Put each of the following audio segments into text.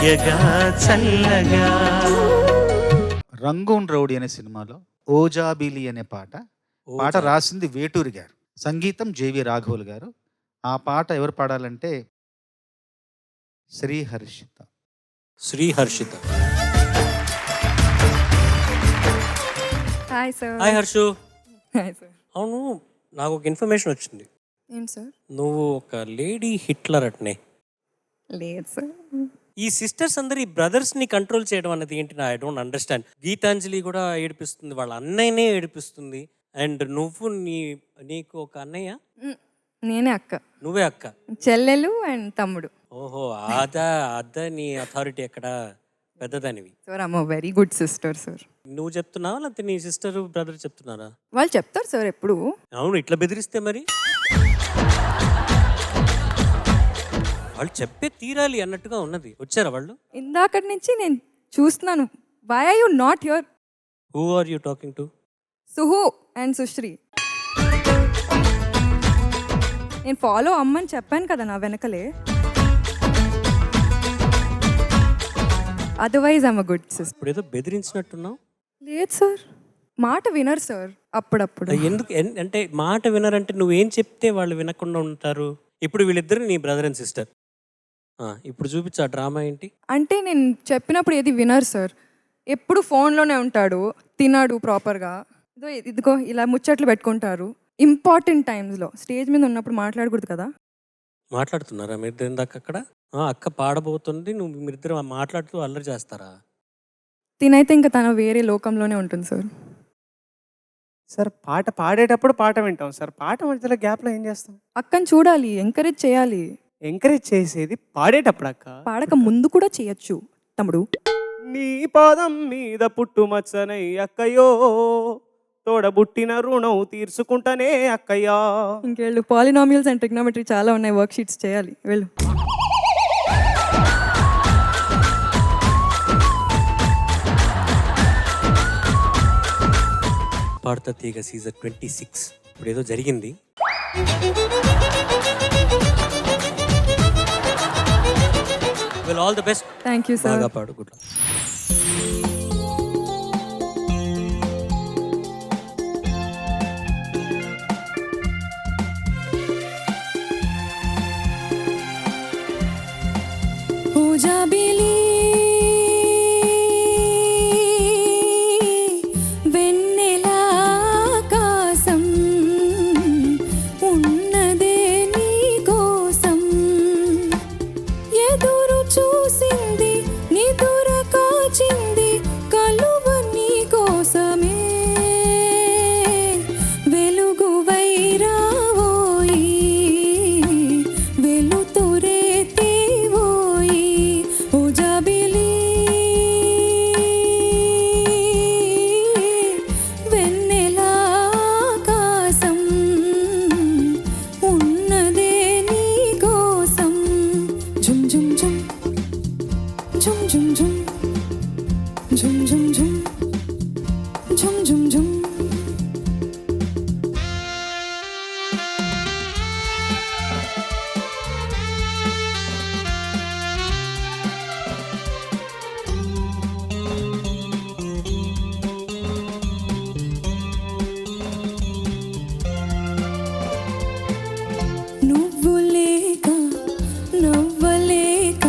తీయగా చల్లగా. రంగూన్ రౌడీ అనే సినిమాలో ఓజాబిలి అనే పాట రాసింది వేటూరి గారు, సంగీతం జేవి రాఘవులు గారు. ఆ పాట ఎవరు పాడాలంటే Shriharshita. Hi sir. Hi Harshu. Hi sir. అవును, నాకు ఒక ఇన్ఫర్మేషన్ వచ్చింది. ఏంటి సార్? నువ్వు ఒక లేడీ హిట్లర్ అట్నే. లేదు సార్. ఈ సిస్టర్స్ అందరు ఈ బ్రదర్స్ని కంట్రోల్ చేయడం అన్నది ఏంటి? నా ఐ డోంట్ అండర్స్టాండ్. గీతాంజలి కూడా ఏడిపిస్తుంది, వాళ్ళ అన్నయ్యనే ఏడిపిస్తుంది. అండ్ నువ్వు నీకు ఒక అన్నయ్య? నేనే అక్క. నువ్వే అక్క? చెల్లెలు అండ్ తమ్ముడు. ఓహో, అదా నీ అథారిటీ ఎక్కడ పెద్దదానివి? Sir I'm very good sister sir. నువ్వు చెప్తున్నావా లేకపోతే నీ సిస్టర్ బ్రదర్ చెప్తున్నారా? వాళ్ళు చెప్తారు సార్ ఎప్పుడు. అవును, ఇట్లా బెదిరిస్తే మరి వాళ్ళు చెప్పే తీరాలి అన్నట్టుగా ఉన్నది. వచ్చారా వాళ్ళు? ఇందాకటి నుంచి నేను చూస్తున్నాను. Why are you not here? Who are you talking to? Suhu and Sushri. నేను ఫాలో అమ్మని చెప్పాను కదా నా వెనకలే. Otherwise I'm a good sister. ఇప్పుడు ఏదో బెదిరించినట్టున్నావు. లేదు సార్, మాట వినరు సార్ అప్పుడప్పుడు. ఎందుకు అంటే మాట వినరంటే నువ్వేం చెప్తే వాళ్ళు వినకుండా ఉంటారు? ఇప్పుడు వీళ్ళిద్దరు నీ బ్రదర్ అండ్ సిస్టర్. ఇప్పుడు చూపించు ఆ డ్రామా ఏంటి అంటే నేను చెప్పినప్పుడు ఏది వినరు సార్. ఎప్పుడు ఫోన్లోనే ఉంటాడు, తినాడు ప్రాపర్గా. ఇదిగో ఇలా ముచ్చట్లు పెట్టుకుంటారు. ఇంపార్టెంట్ టైమ్స్లో స్టేజ్ మీద ఉన్నప్పుడు మాట్లాడకూడదు కదా. మాట్లాడుతున్నారా మీరిద్దరు ఇందాక అక్కడ? అక్క పాడబోతుంది, మీరిద్దరు మాట్లాడుతూ అల్లరి చేస్తారా? తినైతే ఇంకా తన వేరే లోకంలోనే ఉంటుంది సార్. సార్ పాట పాడేటప్పుడు పాట వింటాం సార్, పాట మధ్యలో గ్యాప్లో ఏం చేస్తాం? అక్కని చూడాలి, ఎంకరేజ్ చేయాలి. ఎంకరేజ్ చేసేది పాడేటప్పుడు అక్క. పాడక ముందు కూడా చేయొచ్చు తమ్ముడు. నీ పాదం మీద పుట్టుమచ్చనై అక్కయ్యో, తోడబుట్టిన రుణం తీర్చుకుంటానే అక్కయ్యా. ఇంకెళ్ళు, పాలినామియల్స్ అండ్ ట్రిగ్నోమెట్రీ చాలా ఉన్నాయి, వర్క్ షీట్స్ చేయాలి. వెళ్ళు. పాడతా తీగ సీజన్ 26 ఇప్పుడు ఏదో జరిగింది. Well, all the best. Thank you sir. బాగా పాడు. Good luck. ఓజాబిలి వెన్నెలాకాశం ఉన్నదే నీ కోసం, ఎదురు చూసింది నిదుర కాచింది కలువ నీ కోసమే, వెలుగు వైరావోయి వెలుతురే తీవోయి. ఓజాబిలి వెన్నెలాకాశం ఉన్నదే నీ కోసం, జుమ్ జుమ్ జుమ్ జుమ్ జుమ్ జుమ్ జుమ్ జుమ్ జుమ్ జుమ్ జుమ్ జుమ్. నువ్వు లేక నవ్వలేక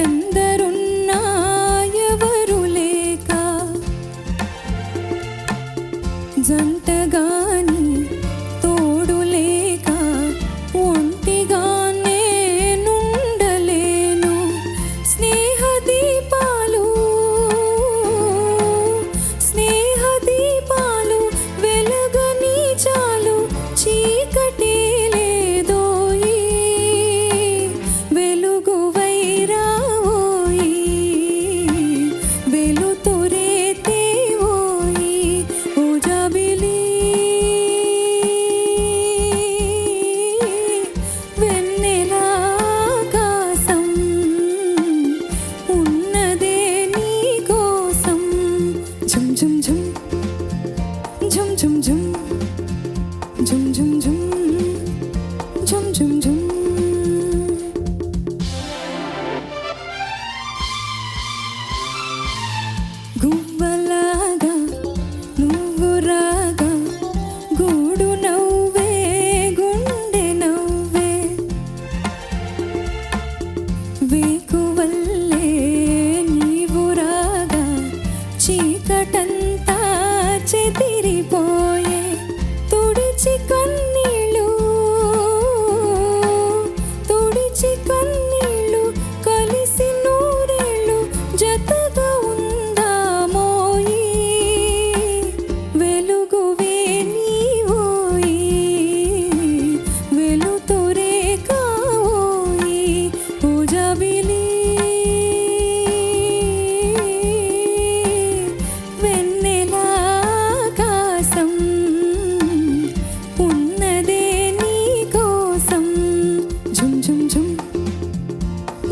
ఎందరున్నా ఎవరు లేక, జంటగాని తోడు లేక ఒంటిగానే నుండలేను. స్నేహ దీపాలు వెలగని చాలు, చీకటి లేదోయి వెలుగు వైరావోయి వెలుతురే తేవోయి. ఓజాబిలి వెన్నెలాకాశం ఉన్నదే నీ కోసం, జుమ్ జుమ్ జుమ్ జుమ్ జుమ్ జుమ్ జుమ్ జుమ్ జుమ్ జుమ్ జుమ్ జుమ్. గువ్వలాగా నువ్వు రాగా గూడు నవ్వే గుండె నవ్వే వేకువల్లే నీవు రాగా చీకటంతా చెదిరిపోయే తుడిచి కన్నీళ్ళు కలిసి నూరేళ్ళు జతగా ఉందామోయి వెలుగువే నీవోయి వెలుతురే కావోయి ఓ జాబిలి వెన్నెలాకాశం ఉన్నదే నీ కోసం ఝుమ్ ఝుమ్ ఝుమ్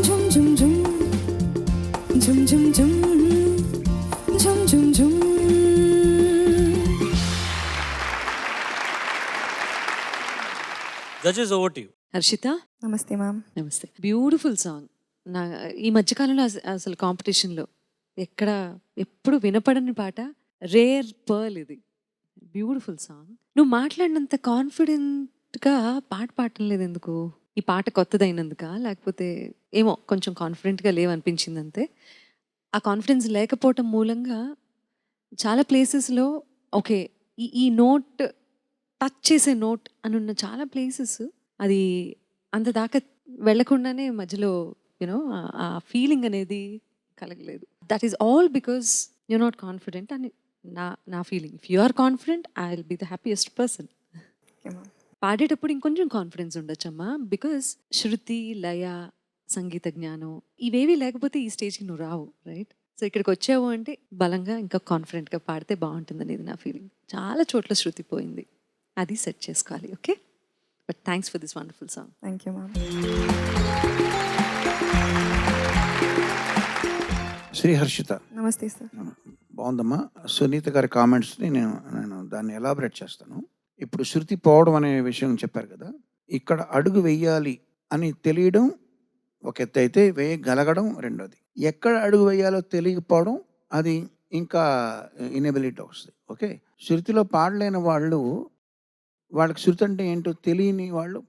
ఝుమ్ ఝుమ్ ఝుమ్ ఝుమ్ ఝుమ్ ఝుమ్ ఝుమ్ ఝుమ్ ఝుమ్. Judges over to you. Harshita నమస్తే మ్యామ్. నమస్తే. Beautiful song. నా ఈ మధ్యకాలంలో అసలు కాంపిటీషన్లో ఎప్పుడు వినపడని పాట, రేర్ పర్ల్ ఇది. Beautiful song. నువ్వు మాట్లాడినంత కాన్ఫిడెంట్గా పాడటం లేదు ఎందుకు? ఈ పాట కొత్తదైనందుక, లేకపోతే ఏమో కొంచెం కాన్ఫిడెంట్గా లేవనిపించింది అంతే. ఆ కాన్ఫిడెన్స్ లేకపోవటం మూలంగా చాలా ప్లేసెస్లో ఓకే ఈ నోట్ టచ్ చేసే నోట్ అని ఉన్న చాలా ప్లేసెస్ అది అంత దాకా వెళ్లకుండానే మధ్యలో యూనో ఆ ఫీలింగ్ అనేది కలగలేదు. That is all because you're not confident అని నా feeling. If you are confident I will be the happiest person. పాడేటప్పుడు ఇంకొంచెం కాన్ఫిడెన్స్ ఉండొచ్చమ్మా, బికాస్ శృతి, లయ, సంగీత జ్ఞానం ఇవేవి లేకపోతే ఈ స్టేజ్కి నువ్వు రావు, రైట్? సో ఇక్కడికి వచ్చావు అంటే బలంగా ఇంకా కాన్ఫిడెంట్గా పాడితే బాగుంటుంది అనేది నా ఫీలింగ్. చాలా చోట్ల శృతి పోయింది, అది సెట్ చేసుకోవాలి. Okay, but thanks for this wonderful song. Thank you ma'am. Shri Harshita, నమస్తే సార్. బాగుందమ్మా. సునీత గారి కామెంట్స్ని నేను దాన్ని ఎలాబరేట్ చేస్తాను. ఇప్పుడు శృతి పోవడం అనే విషయం చెప్పారు కదా, ఇక్కడ అడుగు వెయ్యాలి అని తెలియడం ఒక ఎత్తు అయితే, వేయగలగడం రెండోది. ఎక్కడ అడుగు వేయాలో తెలియకపోవడం అది ఇంకా ఇనబిలిటీ వస్తుంది. ఓకే, శృతిలో పాడలేని వాళ్ళకి శృతి అంటే ఏంటో తెలియని వాళ్ళు,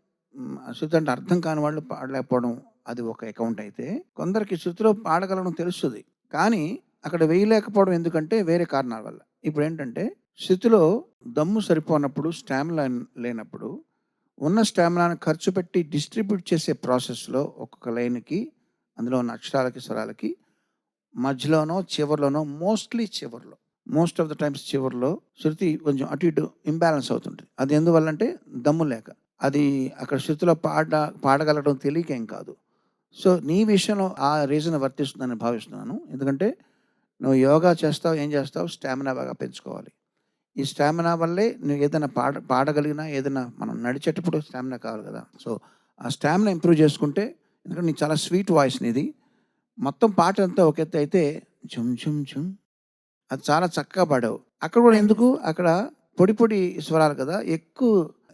శృతి అంటే అర్థం కాని వాళ్ళు పాడలేకపోవడం అది ఒక అకౌంట్ అయితే, కొందరికి శృతిలో పాడగలడం తెలుస్తుంది కానీ అక్కడ వేయలేకపోవడం ఎందుకంటే వేరే కారణాల వల్ల. ఇప్పుడు ఏంటంటే శృతిలో దమ్ము సరిపోనప్పుడు, స్టామినా లేనప్పుడు ఉన్న స్టామినాను ఖర్చు పెట్టి డిస్ట్రిబ్యూట్ చేసే ప్రాసెస్లో ఒక్కొక్క లైన్కి, అందులో ఉన్న అక్షరాలకి, స్వరాలకి మధ్యలోనో చివరిలోనో, మోస్ట్ ఆఫ్ ద టైమ్స్ చివరిలో శృతి కొంచెం అటు ఇటు ఇంబ్యాలెన్స్ అవుతుంటుంది. అది ఎందువల్లంటే దమ్ము లేక. అది అక్కడ శృతిలో పాడగలగడం తెలియకేం కాదు. సో నీ విషయంలో ఆ రీజన్ వర్తిస్తుందని భావిస్తున్నాను. ఎందుకంటే నువ్వు యోగా చేస్తావు, ఏం చేస్తావు, స్టామినా బాగా పెంచుకోవాలి. ఈ స్టామినా వల్లే నువ్వు ఏదైనా పాడగలిగినా, ఏదైనా మనం నడిచేటప్పుడు స్టామినా కావాలి కదా. సో ఆ స్టామినా ఇంప్రూవ్ చేసుకుంటే, ఎందుకంటే నీకు చాలా స్వీట్ వాయిస్ నీది, మొత్తం పాట అంతా ఒక ఎత్తు అయితే ఝుమ్ ఝుమ్ ఝుమ్ అది చాలా చక్కగా పాడావు. అక్కడ కూడా ఎందుకు, అక్కడ పొడి స్వరాలు కదా, ఎక్కువ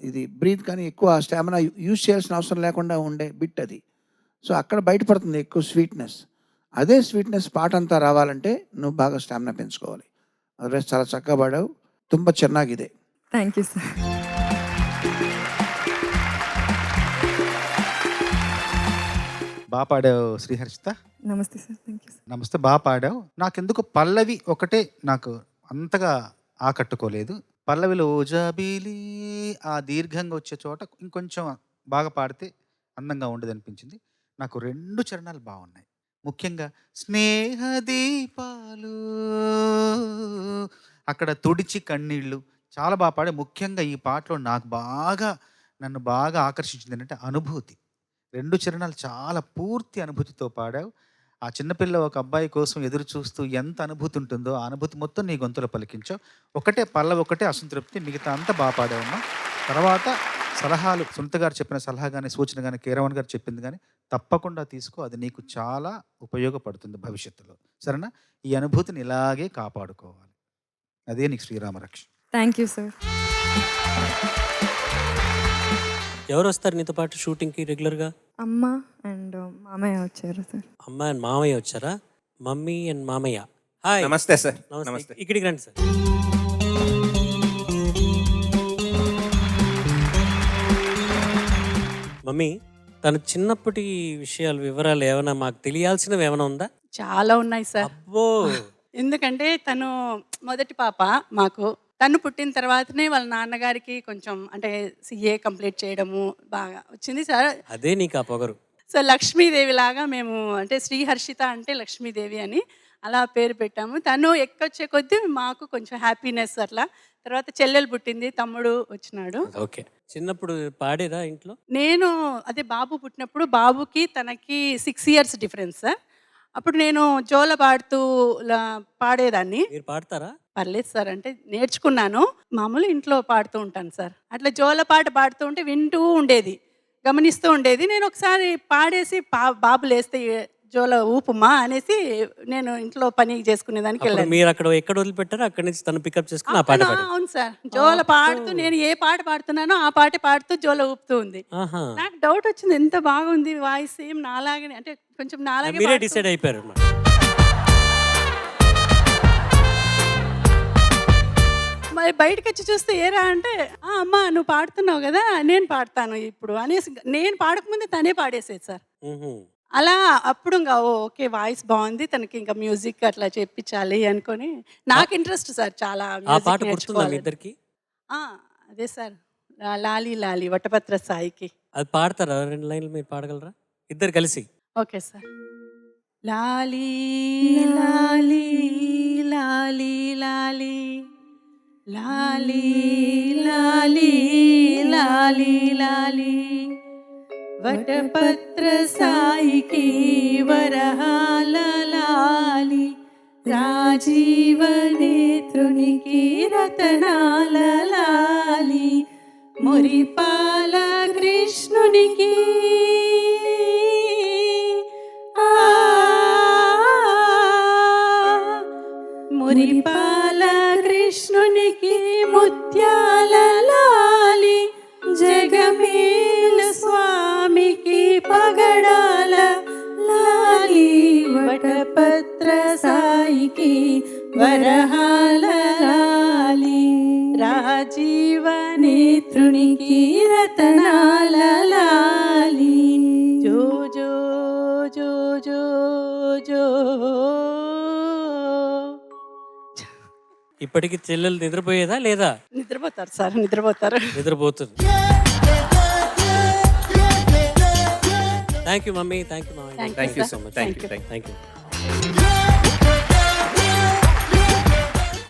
ఇది బ్రీత్ కానీ ఎక్కువ స్టామినా యూజ్ చేయాల్సిన అవసరం లేకుండా ఉండే బిట్ అది. సో అక్కడ బయటపడుతుంది ఎక్కువ స్వీట్నెస్. అదే స్వీట్నెస్ పాట అంతా రావాలంటే నువ్వు బాగా స్టామినా పెంచుకోవాలి. అదర్వైజ్ చాలా చక్కగా పాడావు. ತುಂಬ ಚೆನ್ನಾಗಿದೆ. Thank you sir. బాగా పాడావు శ్రీహర్షిత. నమస్తే సార్. Thank you sir. నమస్తే, బాగా పాడావు. నాకెందుకు పల్లవి ఒకటే నాకు అంతగా ఆకట్టుకోలేదు. పల్లవిలో ఓజాబీలి ఆ దీర్ఘంగా వచ్చే చోట ఇంకొంచెం బాగా పాడితే అందంగా ఉండదు అనిపించింది. నాకు 2 చరణాలు బాగున్నాయి. ముఖ్యంగా స్నేహ దీపాలు, అక్కడ తుడిచి కన్నీళ్ళు చాలా బాగా పాడే. ముఖ్యంగా ఈ పాటలో నన్ను బాగా ఆకర్షించింది ఏంటంటే అనుభూతి. 2 చరణాలు చాలా పూర్తి అనుభూతితో పాడావు. ఆ చిన్నపిల్ల ఒక అబ్బాయి కోసం ఎదురు చూస్తూ ఎంత అనుభూతి ఉంటుందో ఆ అనుభూతి మొత్తం నీ గొంతులో పలికించావు. ఒకటే పల్లవి ఒకటే అసంతృప్తి, మిగతా అంతా బాగా పాడావమ్మా. తర్వాత సలహాలు, సునీత గారు చెప్పిన సలహా కానీ, సూచన కానీ, కీరవన్ గారు చెప్పింది కానీ తప్పకుండా తీసుకో. అది నీకు చాలా ఉపయోగపడుతుంది భవిష్యత్తులో. సరేనా? ఈ అనుభూతిని ఇలాగే కాపాడుకోవాలి. అదే నీకు శ్రీరామరక్ష. Thank you sir. ఎవరు వస్తారు నీతో పాటు షూటింగ్కి రెగ్యులర్గా? అమ్మ అండ్ మామయ్య వచ్చారు సార్. అమ్మ అండ్ మామయ్య వచ్చారా? మమ్మీ అండ్ మామయ్య. హాయ్ నమస్తే సార్. నమస్తే నమస్తే. ఇక్కడికి రండి సార్. మమ్మీ తన చిన్నప్పటి విషయాలు వివరాలు ఏమైనా మాకు తెలియాల్సినవి ఏమైనా ఉందా? చాలా ఉన్నాయి సార్. అబ్బో ఎందుకంటే తను మొదటి పాప మాకు. తను పుట్టిన తర్వాతనే వాళ్ళ నాన్నగారికి కొంచెం అంటే సిఏ కంప్లీట్ చేయడము బాగా వచ్చింది సార్. అదే నీకు ఆ పొగరు. సో లక్ష్మీదేవి లాగా మేము అంటే శ్రీహర్షిత అంటే లక్ష్మీదేవి అని అలా పేరు పెట్టాము. తను ఎక్కొచ్చే కొద్దీ మాకు కొంచెం హ్యాపీనెస్ అట్లా. తర్వాత చెల్లెలు పుట్టింది, తమ్ముడు వచ్చినాడు. ఓకే. చిన్నప్పుడు పాడేదా ఇంట్లో? నేను అదే బాబు పుట్టినప్పుడు బాబుకి తనకి 6 years డిఫరెన్స్ సార్. అప్పుడు నేను జోల పాడుతూ పాడేదాన్ని. మీరు పాడతారా? పర్లేదు సార్, అంటే నేర్చుకున్నాను. మామూలు ఇంట్లో పాడుతూ ఉంటాను సార్. అట్లా జోల పాట పాడుతూ ఉంటే వింటూ ఉండేది, గమనిస్తూ ఉండేది. నేను ఒకసారి పాడేసి బాబు లేస్తే జోల ఊపుమా అనేసి నేను ఇంట్లో పని చేసుకునేదానికి అప్పుడు వెళ్ళాను. మీరు అక్కడ ఎక్కడ వదిలిపెట్టారో అక్కడి నుంచి తను పికప్ చేసుకుని ఆ పాట పాడారు. అవును సార్, జోల పాడుతూ నేను ఏ పాట పాడుతున్నానో ఆ పాట పాడుతూ జోల ఊపుతూ ఉంది. ఆహా. నాకు డౌట్ వచ్చింది, ఎంత బాగుంది వాయిస్, సేమ్ నాలాగనే అంటే కొంచెం నాలాగే మీరే పాడుతూ. డిసైడ్ అయిపోయారు అన్నమాట. మరి బయటకు వచ్చి చూస్తే ఏరా అంటే అమ్మా నువ్వు పాడుతున్నావు కదా నేను పాడతాను ఇప్పుడు అనేసి నేను పాడకముందే తనే పాడేసేది సార్. మ్హూ. అలా అప్పుడు ఇంకా ఓకే వాయిస్ బాగుంది, తనకి ఇంకా మ్యూజిక్ అట్లా చేయించాలి అనుకొని నాకు ఇంట్రెస్ట్ సార్ చాలా ఆ music పాట గుర్తుందా మీ నేర్చుకోవాలని. ఇద్దరికి? అదే సార్, లాలి లాలి వటపత్ర సాయికి. అది పాడతారా? 2 లైన్లు మీరు పాడగలరా ఇద్దరు కలిసి? Okay sir. లాలి లాలి లాలి లాలి లాలి లాలి లాలి లాలి వటపత్ర సాయికి వరహాల లాలి రాజీవ నేత్రునికి రతనాల లాలి మురిపాల కృష్ణునికి మురిపాల కృష్ణునికి ముత్యాల లాలి జగమేల స్వామికి పగడాల లాలి వటపత్ర సాయికి వరహాల లాలి రాజీవ నేత్రునికి రతనాల లాలి జో జో జో జో జో. ఇప్పటికి చెల్లెలు నిద్రపోయేదా లేదా? నిద్రపోతారు సార్, నిద్రపోతారు. నిద్రపోతుంది. Thank you mummy, thank you మామయ్య, Thank you, thank you sir. So much. Thank you. Thank you.